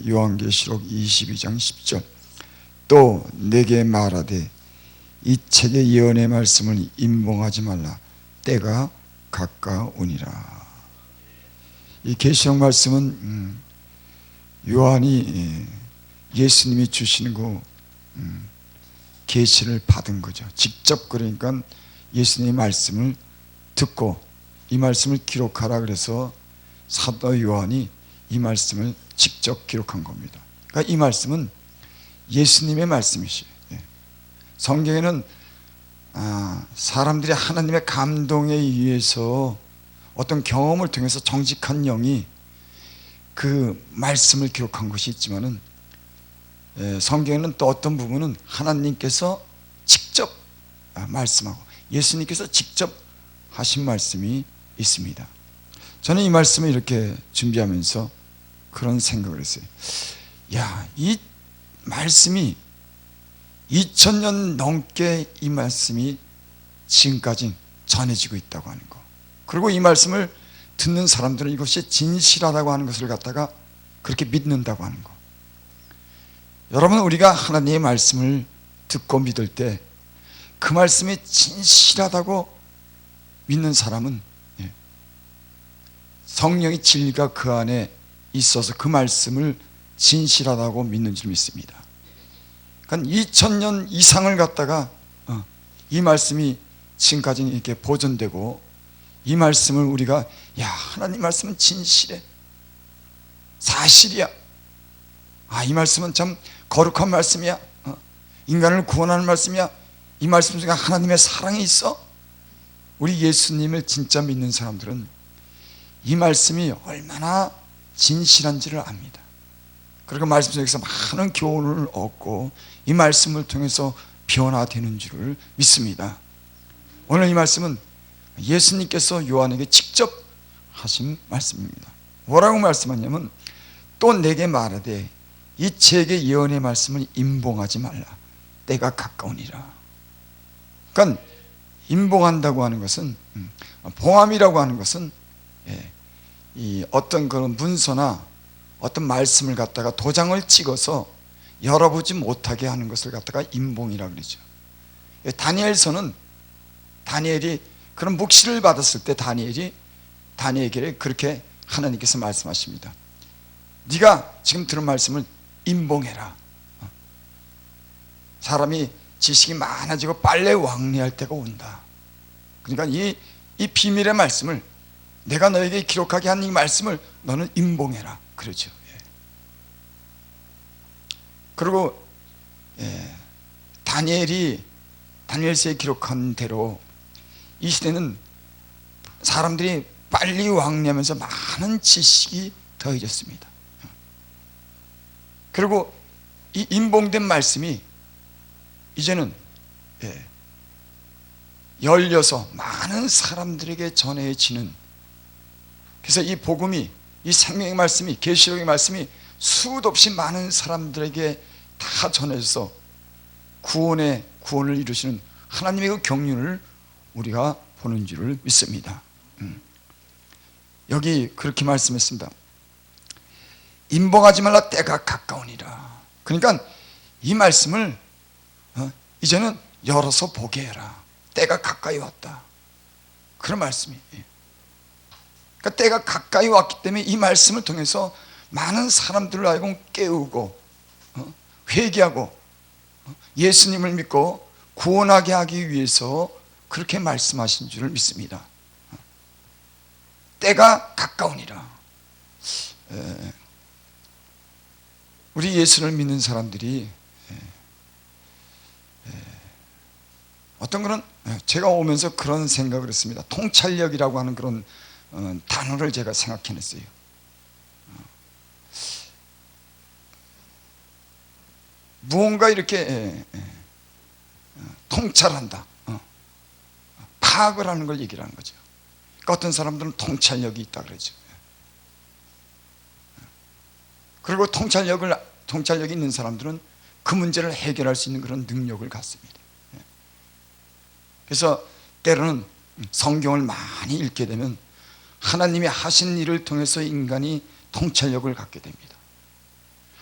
요한계시록 22장 10절 또 내게 말하되 이 책의 예언의 말씀을 임봉하지 말라 때가 가까우니라. 이 계시록 말씀은 요한이 예수님이 주시는 그 계시를 받은 거죠. 직접 그러니까 예수님의 말씀을 듣고 이 말씀을 기록하라 그래서 사도 요한이 이 말씀을 직접 기록한 겁니다. 그러니까 이 말씀은 예수님의 말씀이시에요. 성경에는 사람들이 하나님의 감동에 의해서 어떤 경험을 통해서 정직한 영이 그 말씀을 기록한 것이 있지만은 성경에는 또 어떤 부분은 하나님께서 직접 말씀하고 예수님께서 직접 하신 말씀이 있습니다. 저는 이 말씀을 이렇게 준비하면서 그런 생각을 했어요. 이 말씀이 2000년 넘게 이 말씀이 지금까지 전해지고 있다고 하는 거, 그리고 이 말씀을 듣는 사람들은 이것이 진실하다고 하는 것을 갖다가 그렇게 믿는다고 하는 거. 여러분, 우리가 하나님의 말씀을 듣고 믿을 때 그 말씀이 진실하다고 믿는 사람은 성령의 진리가 그 안에 있어서 그 말씀을 진실하다고 믿는 줄 믿습니다. 그러니까 2000년 이상을 갖다가 이 말씀이 지금까지 이렇게 보존되고 이 말씀을 우리가 하나님 말씀은 진실해, 사실이야, 이 말씀은 참 거룩한 말씀이야, 인간을 구원하는 말씀이야, 이 말씀 중에 하나님의 사랑이 있어. 우리 예수님을 진짜 믿는 사람들은 이 말씀이 얼마나 진실한지를 압니다. 그리고 말씀 속에서 많은 교훈을 얻고 이 말씀을 통해서 변화되는 줄을 믿습니다. 오늘 이 말씀은 예수님께서 요한에게 직접 하신 말씀입니다. 뭐라고 말씀하냐면 또 내게 말하되 이 책의 예언의 말씀을 임봉하지 말라 때가 가까우니라. 그러니까 임봉한다고 하는 것은, 봉함이라고 하는 것은 이 어떤 그런 문서나 어떤 말씀을 갖다가 도장을 찍어서 열어보지 못하게 하는 것을 갖다가 임봉이라고 그러죠. 다니엘서는 다니엘이 그런 묵시를 받았을 때 다니엘에게 그렇게 하나님께서 말씀하십니다. 네가 지금 들은 말씀을 임봉해라. 사람이 지식이 많아지고 빨래 왕래할 때가 온다. 그러니까 이 비밀의 말씀을, 내가 너에게 기록하게 한 이 말씀을 너는 임봉해라 그러죠. 그리고 다니엘서에 기록한 대로 이 시대는 사람들이 빨리 왕래하면서 많은 지식이 더해졌습니다. 그리고 이 임봉된 말씀이 이제는 열려서 많은 사람들에게 전해지는, 그래서 이 복음이, 이 생명의 말씀이, 계시록의 말씀이 수도 없이 많은 사람들에게 다 전해져서 구원을 이루시는 하나님의 그 경륜을 우리가 보는 줄을 믿습니다. 여기 그렇게 말씀했습니다. 임봉하지 말라 때가 가까우니라. 그러니까 이 말씀을 이제는 열어서 보게 해라. 때가 가까이 왔다. 그런 말씀이에요. 그러니까 때가 가까이 왔기 때문에 이 말씀을 통해서 많은 사람들을 하여금 깨우고 회개하고 예수님을 믿고 구원하게 하기 위해서 그렇게 말씀하신 줄을 믿습니다. 때가 가까우니라. 우리 예수를 믿는 사람들이 어떤 그런, 제가 오면서 그런 생각을 했습니다. 통찰력이라고 하는 그런 단어를 제가 생각해냈어요. 무언가 이렇게 통찰한다, 파악을 하는 걸 얘기를 하는 거죠. 그러니까 어떤 사람들은 통찰력이 있다 그러죠. 그리고 통찰력이 있는 사람들은 그 문제를 해결할 수 있는 그런 능력을 갖습니다. 그래서 때로는 성경을 많이 읽게 되면 하나님이 하신 일을 통해서 인간이 통찰력을 갖게 됩니다.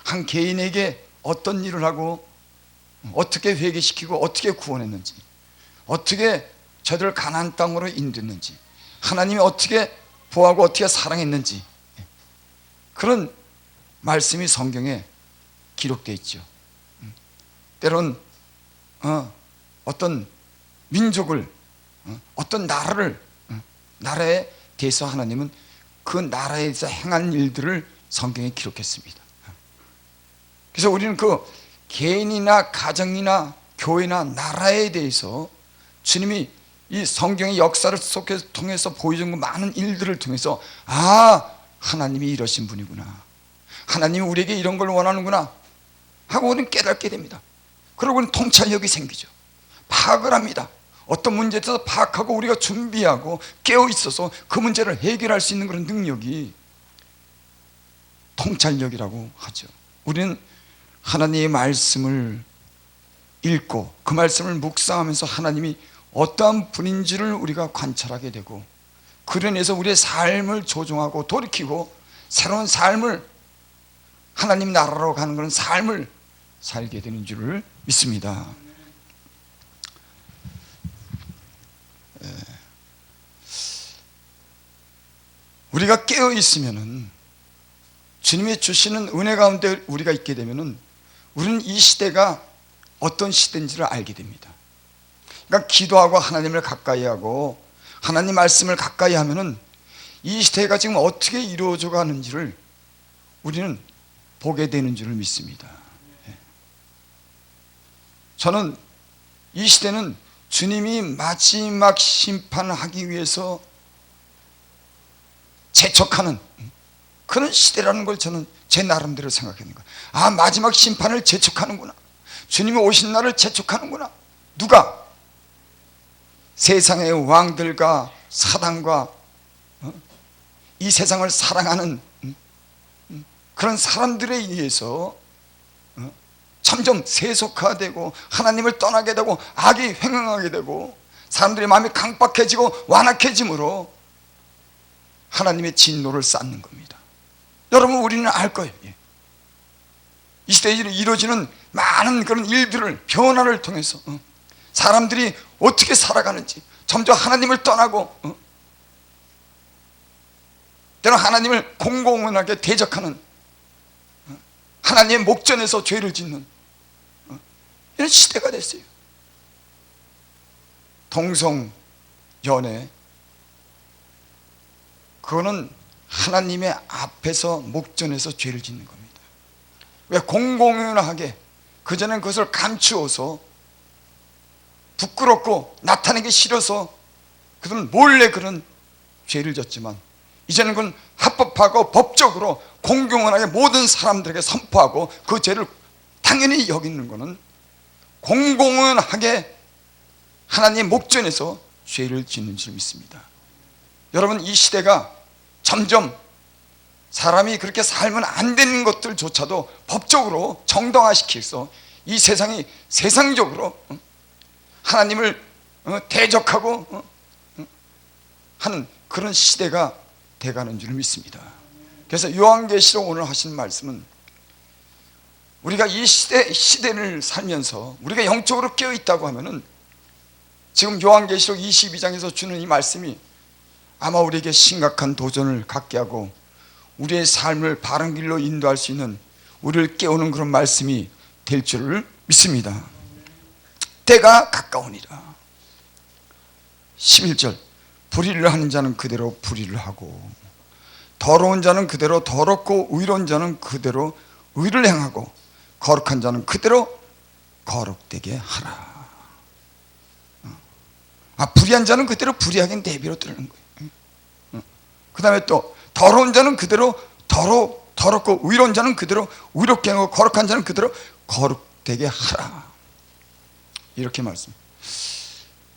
한 개인에게 어떤 일을 하고 어떻게 회개시키고 어떻게 구원했는지, 어떻게 저들을 가나안 땅으로 인도했는지, 하나님이 어떻게 보호하고 어떻게 사랑했는지, 그런 말씀이 성경에 기록되어 있죠. 때론 어떤 민족을, 어떤 나라에 대해서 하나님은 그 나라에서 행한 일들을 성경에 기록했습니다. 그래서 우리는 그 개인이나 가정이나 교회나 나라에 대해서 주님이 이 성경의 역사를 통해서 보여준 그 많은 일들을 통해서 하나님이 이러신 분이구나, 하나님이 우리에게 이런 걸 원하는구나 하고 우리는 깨닫게 됩니다. 그러고 우리는 통찰력이 생기죠. 파악을 합니다. 어떤 문제에 대해서 파악하고 우리가 준비하고 깨어 있어서 그 문제를 해결할 수 있는 그런 능력이 통찰력이라고 하죠. 우리는 하나님의 말씀을 읽고 그 말씀을 묵상하면서 하나님이 어떠한 분인지를 우리가 관찰하게 되고, 그로 인해서 우리의 삶을 조정하고 돌이키고 새로운 삶을, 하나님 나라로 가는 그런 삶을 살게 되는 줄을 믿습니다. 우리가 깨어 있으면은, 주님이 주시는 은혜 가운데 우리가 있게 되면은 우리는 이 시대가 어떤 시대인지를 알게 됩니다. 그러니까 기도하고 하나님을 가까이 하고 하나님 말씀을 가까이 하면은 이 시대가 지금 어떻게 이루어져 가는지를 우리는 보게 되는 줄을 믿습니다. 저는 이 시대는 주님이 마지막 심판하기 위해서 재촉하는 그런 시대라는 걸 저는 제 나름대로 생각하는 거예요. 마지막 심판을 재촉하는구나, 주님이 오신 날을 재촉하는구나. 누가? 세상의 왕들과 사단과 이 세상을 사랑하는 그런 사람들에 의해서 점점 세속화되고 하나님을 떠나게 되고 악이 횡행하게 되고 사람들의 마음이 강박해지고 완악해짐으로 하나님의 진노를 쌓는 겁니다. 여러분, 우리는 알 거예요. 이 시대에 이루어지는 많은 그런 일들을, 변화를 통해서 사람들이 어떻게 살아가는지, 점점 하나님을 떠나고 때로 하나님을 공공연하게 대적하는, 하나님의 목전에서 죄를 짓는 이런 시대가 됐어요. 동성연애, 그거는 하나님의 앞에서 목전에서 죄를 짓는 겁니다. 왜? 공공연하게. 그전엔 그것을 감추어서 부끄럽고 나타내기 싫어서 그들은 몰래 그런 죄를 졌지만, 이제는 그건 합법하고 법적으로 공공연하게 모든 사람들에게 선포하고 그 죄를 당연히 여기는 것은 공공연하게 하나님의 목전에서 죄를 짓는 줄 믿습니다. 여러분, 이 시대가 점점 사람이 그렇게 살면 안 되는 것들조차도 법적으로 정당화시켜서 이 세상이 세상적으로 하나님을 대적하고 하는 그런 시대가 돼가는 줄 믿습니다. 그래서 요한계시록 오늘 하신 말씀은, 우리가 이 시대를 살면서 우리가 영적으로 깨어있다고 하면은, 지금 요한계시록 22장에서 주는 이 말씀이 아마 우리에게 심각한 도전을 갖게 하고 우리의 삶을 바른 길로 인도할 수 있는, 우리를 깨우는 그런 말씀이 될 줄을 믿습니다. 때가 가까우니라. 11절, 불의를 하는 자는 그대로 불의를 하고, 더러운 자는 그대로 더럽고 의로운 자는 그대로 의를 행하고, 거룩한 자는 그대로 거룩되게 하라. 불의한 자는 그대로 불의하게 내버려 두는 거예요. 그 다음에 또 더러운 자는 그대로 더럽고 의로운 자는 그대로 의롭게 하고, 거룩한 자는 그대로 거룩되게 하라. 이렇게 말씀.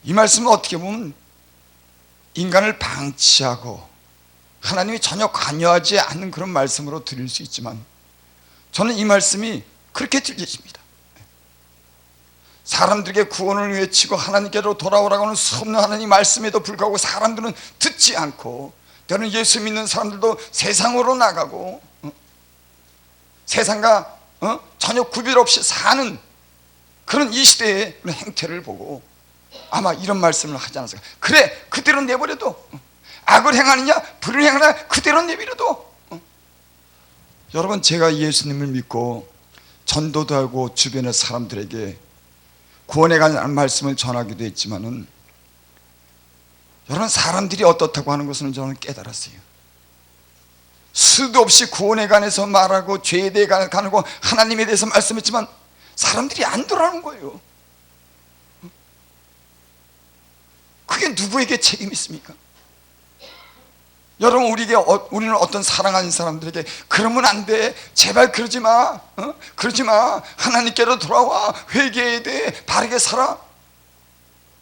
이 말씀은 어떻게 보면 인간을 방치하고 하나님이 전혀 관여하지 않는 그런 말씀으로 들릴 수 있지만, 저는 이 말씀이 그렇게 들려집니다. 사람들에게 구원을 외치고 하나님께로 돌아오라고 하는 수없는 하나님 말씀에도 불구하고 사람들은 듣지 않고, 때로는 예수 믿는 사람들도 세상으로 나가고 세상과 전혀 구별 없이 사는 그런 이 시대의 행태를 보고 아마 이런 말씀을 하지 않았을까. 그래, 그대로 내버려도, 악을 행하느냐 불을 행하느냐 그대로 내버려도. 여러분, 제가 예수님을 믿고 전도도 하고 주변의 사람들에게 구원에 관한 말씀을 전하기도 했지만은, 여러분, 사람들이 어떻다고 하는 것은 저는 깨달았어요. 수도 없이 구원에 관해서 말하고 죄에 대해 가고 하나님에 대해서 말씀했지만 사람들이 안 돌아오는 거예요. 그게 누구에게 책임이 있습니까? 여러분, 우리는 어떤 사랑하는 사람들에게 그러면 안 돼, 제발 그러지 마, 그러지 마, 하나님께로 돌아와, 회개해야 돼, 바르게 살아.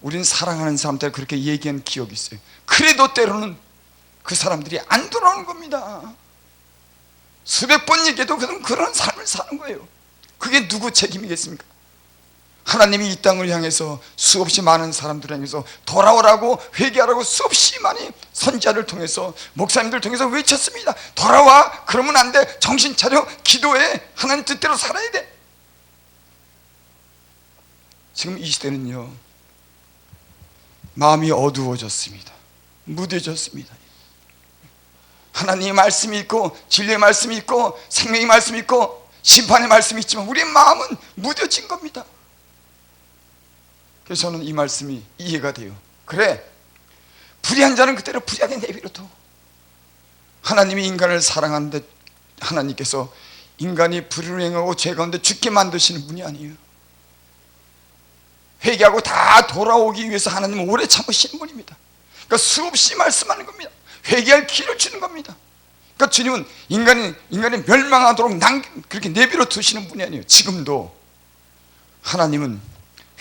우리는 사랑하는 사람들 그렇게 얘기한 기억이 있어요. 그래도 때로는 그 사람들이 안 돌아오는 겁니다. 수백 번 얘기해도 그런 삶을 사는 거예요. 그게 누구 책임이겠습니까? 하나님이 이 땅을 향해서 수없이 많은 사람들을 향해서 돌아오라고, 회개하라고 수없이 많이 선지자를 통해서, 목사님들 통해서 외쳤습니다. 돌아와, 그러면 안 돼, 정신 차려, 기도해, 하나님 뜻대로 살아야 돼. 지금 이 시대는요, 마음이 어두워졌습니다. 무뎌졌습니다. 하나님의 말씀이 있고 진리의 말씀이 있고 생명의 말씀이 있고 심판의 말씀이 있지만 우리의 마음은 무뎌진 겁니다. 그래서 저는 이 말씀이 이해가 돼요. 그래, 불의한 자는 그대로 불의하게 내버려둬. 하나님이 인간을 사랑하는데 하나님께서 인간이 불의를 행하고 죄 가운데 죽게 만드시는 분이 아니에요. 회개하고 다 돌아오기 위해서 하나님은 오래 참으시는 분입니다. 그러니까 수없이 말씀하는 겁니다. 회개할 기회를 주는 겁니다. 그러니까 주님은 인간이 멸망하도록 그렇게 내버려 두시는 분이 아니에요. 지금도 하나님은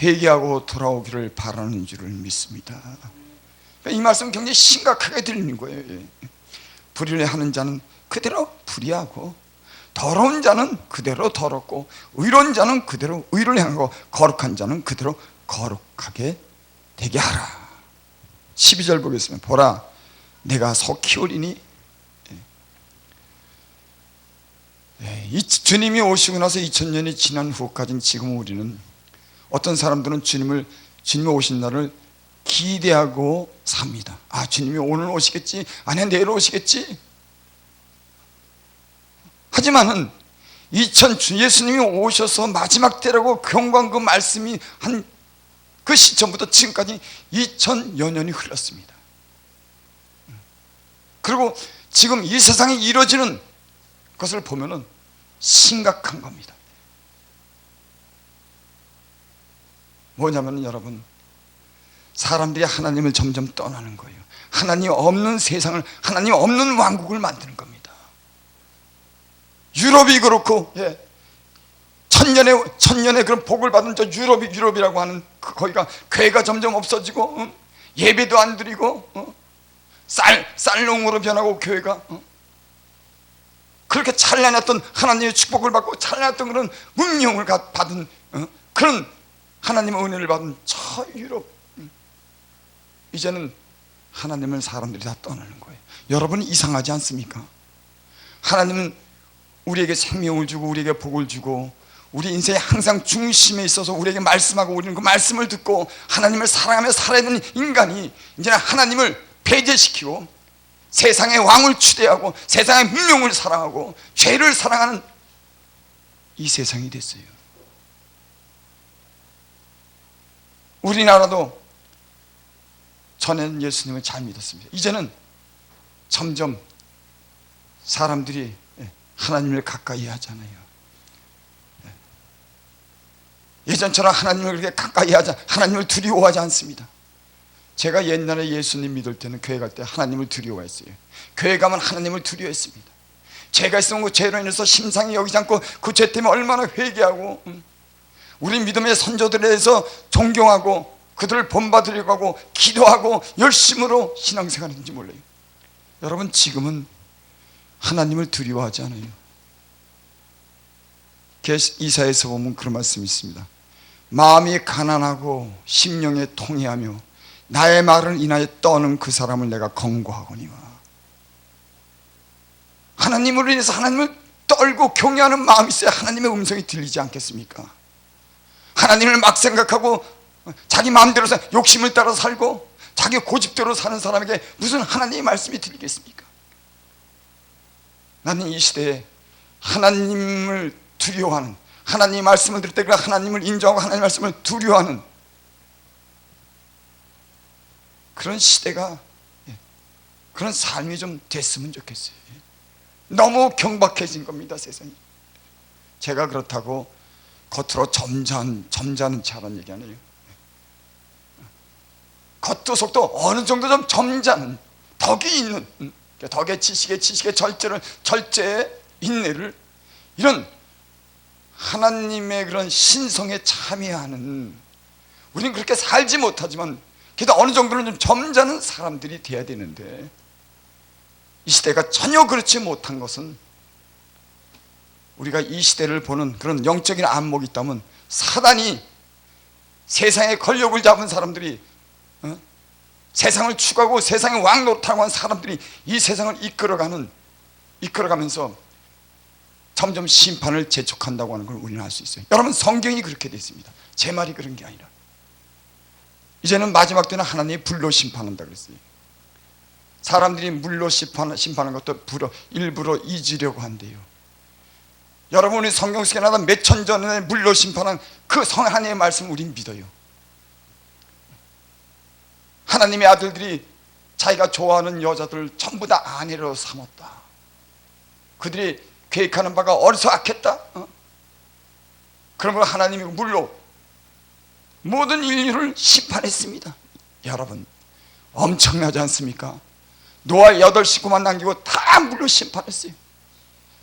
회개하고 돌아오기를 바라는 줄을 믿습니다. 그러니까 이 말씀 굉장히 심각하게 들리는 거예요. 불의를 하는 자는 그대로 불의하고, 더러운 자는 그대로 더럽고, 의로운 자는 그대로 의를 행하고, 거룩한 자는 그대로 거룩하게 되게 하라. 12절 보겠습니다. 보라, 내가 속히 오리니. 주님이 오시고 나서 2000년이 지난 후까지 지금 우리는, 어떤 사람들은 주님이 오신 날을 기대하고 삽니다. 아, 주님이 오늘 오시겠지, 아니 내일 오시겠지. 하지만은 예수님이 오셔서 마지막 때라고 경고한 그 말씀이 한 그 시점부터 지금까지 2000여 년이 흘렀습니다. 그리고 지금 이 세상에 이루어지는 것을 보면은 심각한 겁니다. 뭐냐면 여러분, 사람들이 하나님을 점점 떠나는 거예요. 하나님 없는 세상을, 하나님 없는 왕국을 만드는 겁니다. 유럽이 그렇고, 천년의 그런 복을 받은 저 유럽이라고 하는 거기가 교회가 점점 없어지고, 예배도 안 드리고, 쌀농으로 변하고, 교회가 그렇게 찬란했던 하나님의 축복을 받고 찬란했던 그런 문명을 받은 그런 하나님의 은혜를 받은 저 유럽, 이제는 하나님을 사람들이 다 떠나는 거예요. 여러분, 이상하지 않습니까? 하나님은 우리에게 생명을 주고 우리에게 복을 주고 우리 인생의 항상 중심에 있어서 우리에게 말씀하고, 우리는 그 말씀을 듣고 하나님을 사랑하며 살아야 되는 인간이 이제는 하나님을 배제시키고 세상의 왕을 추대하고 세상의 문명을 사랑하고 죄를 사랑하는 이 세상이 됐어요. 우리나라도 전에는 예수님을 잘 믿었습니다. 이제는 점점 사람들이 하나님을 가까이 하잖아요. 예전처럼 하나님을 그렇게 가까이 하자, 하나님을 두려워하지 않습니다. 제가 옛날에 예수님 믿을 때는 교회 갈 때 하나님을 두려워했어요. 교회 가면 하나님을 두려워했습니다. 죄가 있으면 그 죄로 인해서 심상히 여기지 않고 그 죄 때문에 얼마나 회개하고, 우리 믿음의 선조들에 대해서 존경하고 그들을 본받으려고 하고 기도하고 열심으로 신앙생활 했는지 몰라요. 여러분, 지금은 하나님을 두려워하지 않아요. 이사야에서 보면 그런 말씀이 있습니다. 마음이 가난하고 심령에 통회하며 나의 말을 인하여 떠는 그 사람을 내가 권고하거니와. 하나님으로 인해서 하나님을 떨고 경외하는 마음이 있어야 하나님의 음성이 들리지 않겠습니까? 하나님을 막 생각하고 자기 마음대로 욕심을 따라 살고 자기 고집대로 사는 사람에게 무슨 하나님의 말씀이 들리겠습니까? 나는 이 시대에 하나님을 두려워하는, 하나님의 말씀을 들을 때 그 하나님을 인정하고 하나님의 말씀을 두려워하는 그런 시대가, 그런 삶이 좀 됐으면 좋겠어요. 너무 경박해진 겁니다, 세상이. 제가 그렇다고 겉으로 점잖은 차라는 얘기 아니에요. 겉도 속도 어느 정도 좀 점잖은, 덕이 있는, 덕의 지식의 절제의 인내를, 이런 하나님의 그런 신성에 참여하는, 우리는 그렇게 살지 못하지만 그래도 어느 정도는 좀 점잖은 사람들이 돼야 되는데, 이 시대가 전혀 그렇지 못한 것은, 우리가 이 시대를 보는 그런 영적인 안목이 있다면 사단이, 세상의 권력을 잡은 사람들이, 세상을 추구하고 세상의 왕노릇하고 한 사람들이 이 세상을 이끌어가면서 점점 심판을 재촉한다고 하는 걸 우리는 알 수 있어요. 여러분, 성경이 그렇게 되어 있습니다. 제 말이 그런 게 아니라 이제는 마지막 때는 하나님이 불로 심판한다 그랬어요. 사람들이 물로 심판하는 것도 일부러 잊으려고 한대요. 여러분이 성경 속에 나온 몇천 전에 물로 심판한 그 하나님의 말씀 우린 믿어요. 하나님의 아들들이 자기가 좋아하는 여자들 전부 다 아내로 삼았다. 그들이 계획하는 바가 어리석악했다. 그러면 하나님이 물로 모든 인류를 심판했습니다. 여러분, 엄청나지 않습니까? 노아 8식구만 남기고 다 물로 심판했어요.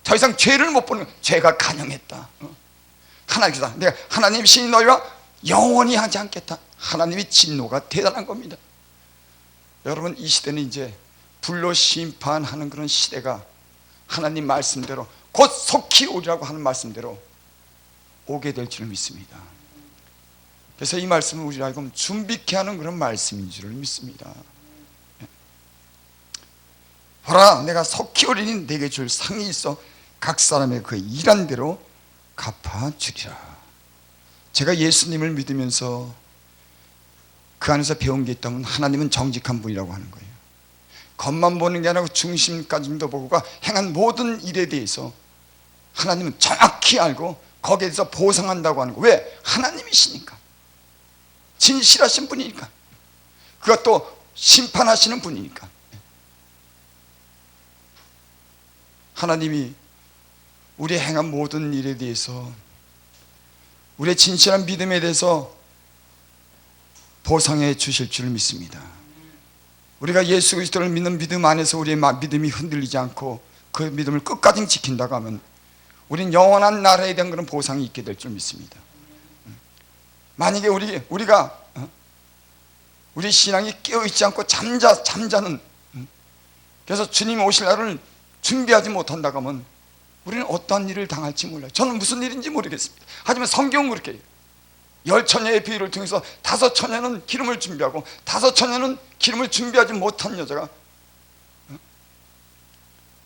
더 이상 죄를 못 보는, 죄가 간영했다. 하나님께서, 내가 하나님 신이 너희와 영원히 하지 않겠다. 하나님의 진노가 대단한 겁니다. 여러분, 이 시대는 이제 불로 심판하는 그런 시대가 하나님 말씀대로 곧 속히 오리라고 하는 말씀대로 오게 될 줄 믿습니다. 그래서 이 말씀은 우리를 알고 준비케 하는 그런 말씀인 줄 믿습니다. 보라, 내가 속히 오리니 내게 줄 상이 있어 각 사람의 그 일한 대로 갚아주리라. 제가 예수님을 믿으면서 그 안에서 배운 게 있다면 하나님은 정직한 분이라고 하는 거예요. 겉만 보는 게 아니라 중심까지도 보고가 행한 모든 일에 대해서 하나님은 정확히 알고 거기에 대해서 보상한다고 하는 거예요. 왜? 하나님이시니까, 진실하신 분이니까, 그것도 심판하시는 분이니까. 하나님이 우리의 행한 모든 일에 대해서, 우리의 진실한 믿음에 대해서 보상해 주실 줄 믿습니다. 우리가 예수 그리스도를 믿는 믿음 안에서 우리의 믿음이 흔들리지 않고 그 믿음을 끝까지 지킨다고 하면 우리는 영원한 나라에 대한 그런 보상이 있게 될 줄 믿습니다. 만약에 우리가 우리 신앙이 깨어있지 않고 잠자는, 그래서 주님 오실 날을 준비하지 못한다고 하면 우리는 어떠한 일을 당할지 몰라요. 저는 무슨 일인지 모르겠습니다. 하지만 성경은 그렇게 해요. 10처녀의 비유를 통해서 5처녀는 기름을 준비하고 5처녀는 기름을 준비하지 못한 여자가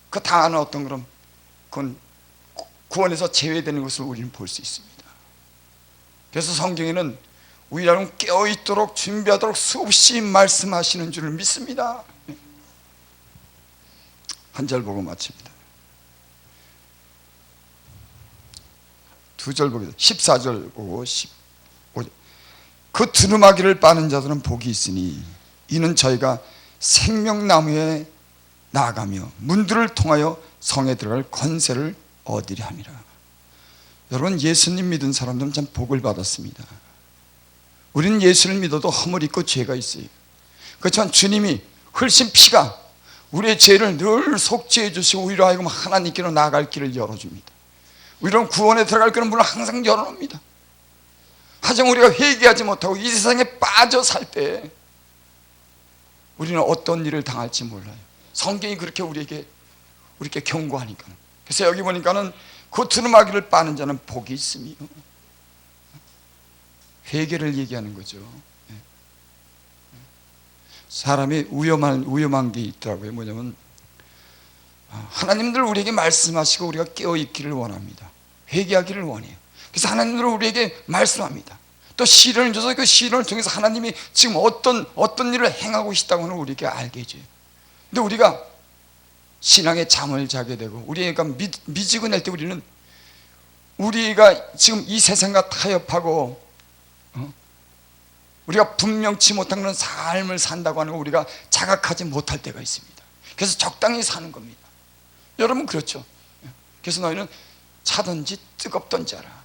그 당하는 어떤 그건 구원에서 제외되는 것을 우리는 볼 수 있습니다. 그래서 성경에는 우리라는 깨어있도록 준비하도록 수없이 말씀하시는 줄을 믿습니다. 한 절 보고 마칩니다. 2절 보겠습니다. 14절 보고 15절. 그 두루마기를 빠는 자들은 복이 있으니 이는 저희가 생명나무에 나아가며 문들을 통하여 성에 들어갈 권세를 얻으려 함이라. 여러분, 예수님 믿은 사람들은 참 복을 받았습니다. 우리는 예수를 믿어도 허물 있고 죄가 있어요. 그렇지만 주님이 흘린 피가 우리의 죄를 늘 속죄해 주시고 우리로 하여금 하나님께로 나아갈 길을 열어줍니다. 우리는 구원에 들어갈 그런 문을 항상 열어놓습니다. 하지만 우리가 회개하지 못하고 이 세상에 빠져 살 때 우리는 어떤 일을 당할지 몰라요. 성경이 그렇게 우리에게 경고하니까. 그래서 여기 보니까는 그 두루마기를 빠는 자는 복이 있으며, 회개를 얘기하는 거죠. 사람이 위험한 게 있더라고요. 뭐냐면 하나님들 우리에게 말씀하시고 우리가 깨어있기를 원합니다. 회개하기를 원해요. 그래서 하나님들은 우리에게 말씀합니다. 또 시련을 줘서 그 시련을 통해서 하나님이 지금 어떤 일을 행하고 있다고 하는 우리에게 알게 해줘요. 근데 우리가 신앙의 잠을 자게 되고 우리가 미지근할 때 우리가 지금 이 세상과 타협하고 우리가 분명치 못한 그런 삶을 산다고 하는 거 우리가 자각하지 못할 때가 있습니다. 그래서 적당히 사는 겁니다. 여러분 그렇죠? 그래서 너희는 차든지 뜨겁든지 알아.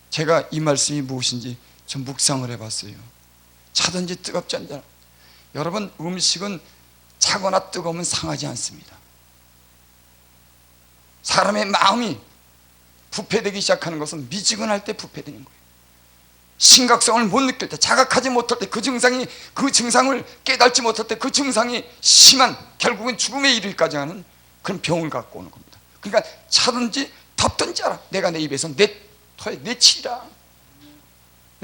제가 이 말씀이 무엇인지 좀 묵상을 해봤어요. 차든지 뜨겁든지 알아. 여러분 음식은 차거나 뜨거우면 상하지 않습니다. 사람의 마음이 부패되기 시작하는 것은 미지근할 때 부패되는 거예요. 심각성을 못 느낄 때, 자각하지 못할 때, 그 증상을 깨닫지 못할 때 그 증상이 심한, 결국은 죽음에 이르기까지 하는 그런 병을 갖고 오는 겁니다. 그러니까 차든지 덥든지 알아. 내가 내 입에서 내치리라.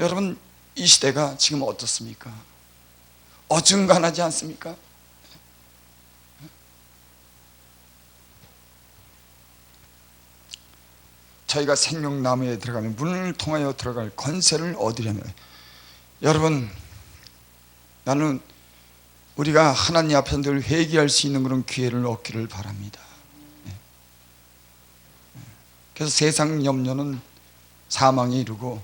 여러분 이 시대가 지금 어떻습니까? 어중간하지 않습니까? 저희가 생명나무에 들어가면 문을 통하여 들어갈 권세를 얻으려면, 여러분 나는 우리가 하나님 앞에 늘 회개할 수 있는 그런 기회를 얻기를 바랍니다. 그래서 세상 염려는 사망에 이르고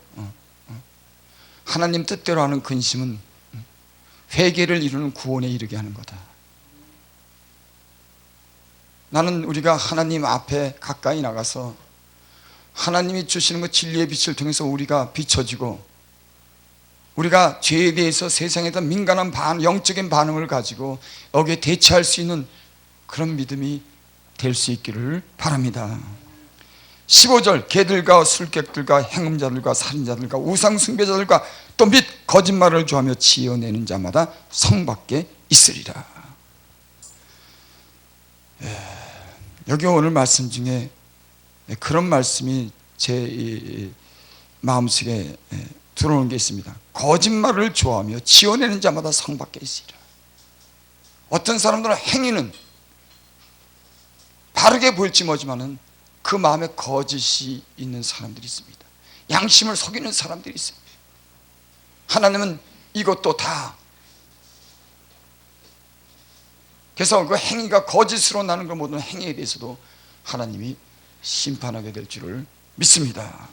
하나님 뜻대로 하는 근심은 회개를 이루는 구원에 이르게 하는 거다. 나는 우리가 하나님 앞에 가까이 나가서 하나님이 주시는 그 진리의 빛을 통해서 우리가 비춰지고, 우리가 죄에 대해서 세상에다 민감한 영적인 반응을 가지고 여기에 대처할 수 있는 그런 믿음이 될 수 있기를 바랍니다. 15절, 개들과 술객들과 행음자들과 살인자들과 우상숭배자들과 또 및 거짓말을 좋아하며 지어내는 자마다 성 밖에 있으리라. 여기 오늘 말씀 중에 그런 말씀이 제 마음속에 들어오는 게 있습니다. 거짓말을 좋아하며 지어내는 자마다 성 밖에 있으리라. 어떤 사람들은 행위는 바르게 보일지 모르지만은 그 마음에 거짓이 있는 사람들이 있습니다. 양심을 속이는 사람들이 있습니다. 하나님은 이것도 다, 그래서 그 행위가 거짓으로 나는 그 모든 행위에 대해서도 하나님이 심판하게 될 줄을 믿습니다.